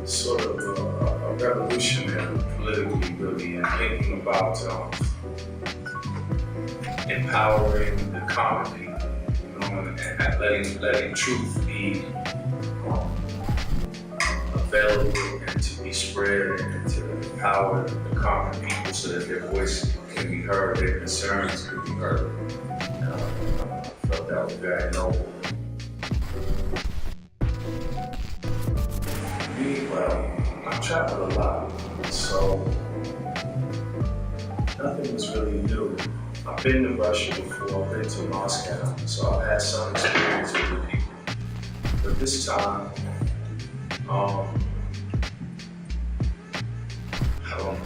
sort of a revolutionary politically, really, and thinking about empowering the common people, you know, and letting truth be available and to be spread and to empower the common people so that their voice can be heard, their concerns can be heard. I felt that was very noble. Me, well, I've traveled a lot, so nothing was really new. I've been to Russia before, I've been to Moscow, so I've had some experience with the people. But this time, I don't know.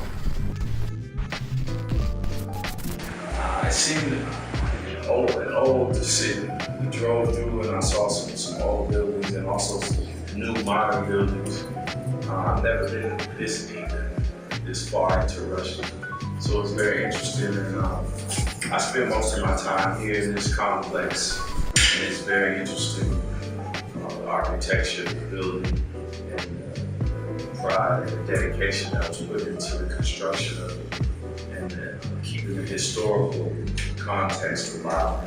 I seen an old city. I drove through and I saw some old buildings and also some new modern buildings. I've never been this deep, this far into Russia. So it's very interesting, and I spend most of my time here in this complex, and it's very interesting. The architecture, the building, and the pride and the dedication that was put into the construction of it, and keeping the historical context alive.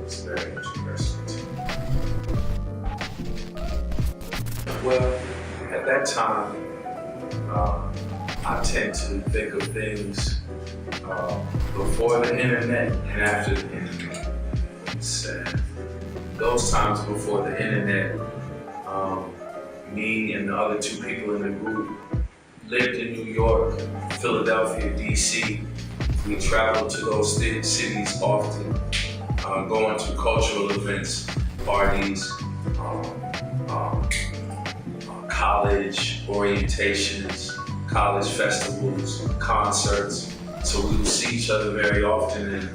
It's very interesting to me. Well, at that time, I tend to think of things before the internet and after the internet. Those times before the internet, me and the other two people in the group lived in New York, Philadelphia, DC. We traveled to those cities often, going to cultural events, parties, college orientations, college festivals, concerts. So we would see each other very often, and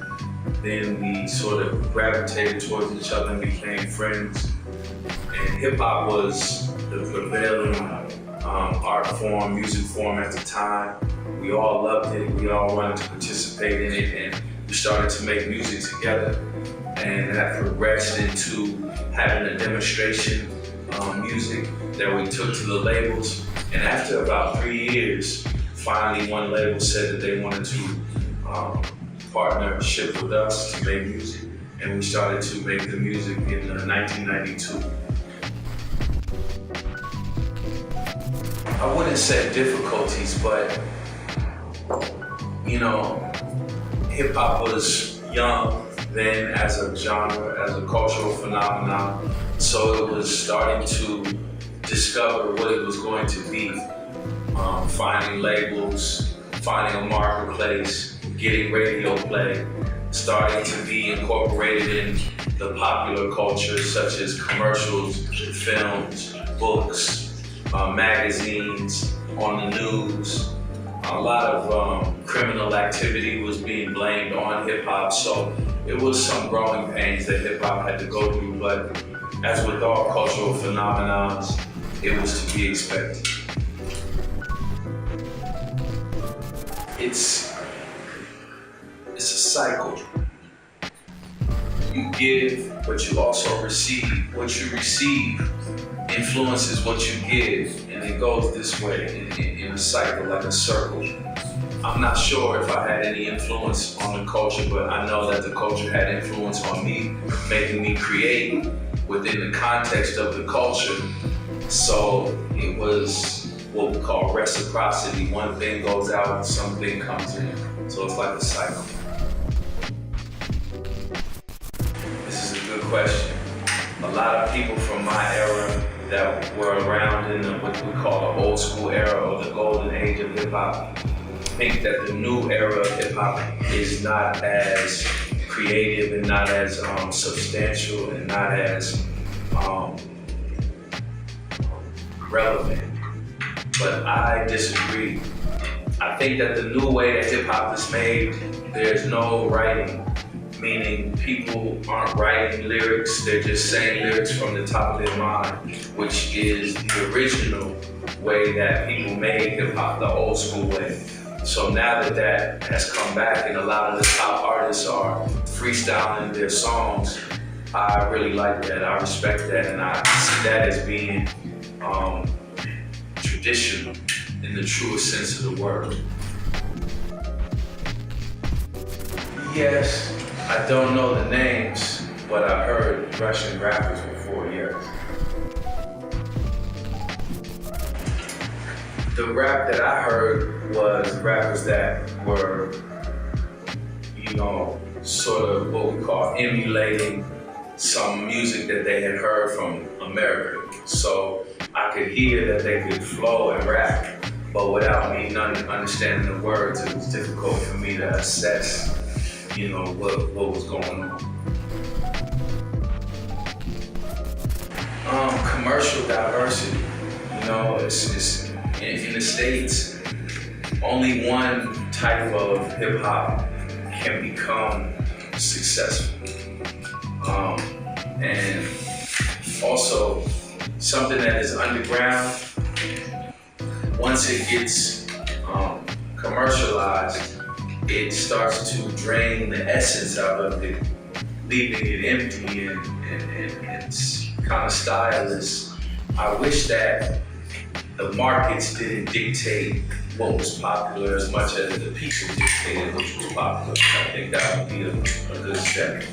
then we sort of gravitated towards each other and became friends. And hip hop was the prevailing art form, music form at the time. We all loved it, we all wanted to participate in it, and we started to make music together. And that progressed into having a demonstration music that we took to the labels. And after about 3 years, finally one label said that they wanted to partnership with us to make music. And we started to make the music in 1992. I wouldn't say difficulties, but you know, hip hop was young then as a genre, as a cultural phenomenon. So it was starting to discover what it was going to be. Finding labels, finding a marketplace, getting radio play, starting to be incorporated in the popular culture such as commercials, films, books, magazines, on the news. A lot of criminal activity was being blamed on hip hop, so it was some growing pains that hip hop had to go through, but as with all cultural phenomena, it was to be expected. It's a cycle. You give, but you also receive. What you receive influences what you give, and it goes this way in a cycle, like a circle. I'm not sure if I had any influence on the culture, but I know that the culture had influence on me, making me create within the context of the culture. So it was what we call reciprocity. One thing goes out, something comes in. So it's like a cycle. This is a good question. A lot of people from my era that were around in what we call the old school era or the golden age of hip hop think that the new era of hip hop is not as creative and not as substantial and not as relevant. But I disagree. I think that the new way that hip hop is made, there's no writing, meaning people aren't writing lyrics, they're just saying lyrics from the top of their mind, which is the original way that people made hip hop, the old school way. So now that that has come back and a lot of the top artists are freestyling their songs, I really like that, I respect that, and I see that as being traditional in the truest sense of the word. Yes, I don't know the names, but I heard Russian rappers before, yes. The rap that I heard was rappers that were, you know, sort of what we call emulating some music that they had heard from America. So I could hear that they could flow and rap, but without me understanding the words, it was difficult for me to assess, you know, what was going on. Commercial diversity, you know, it's in the States, only one type of hip hop can become successful. And also something that is underground, once it gets commercialized, it starts to drain the essence out of it, leaving it empty and kind of styleless. I wish that the markets didn't dictate what was popular as much as the people dictated which was popular. I think that would be a good step.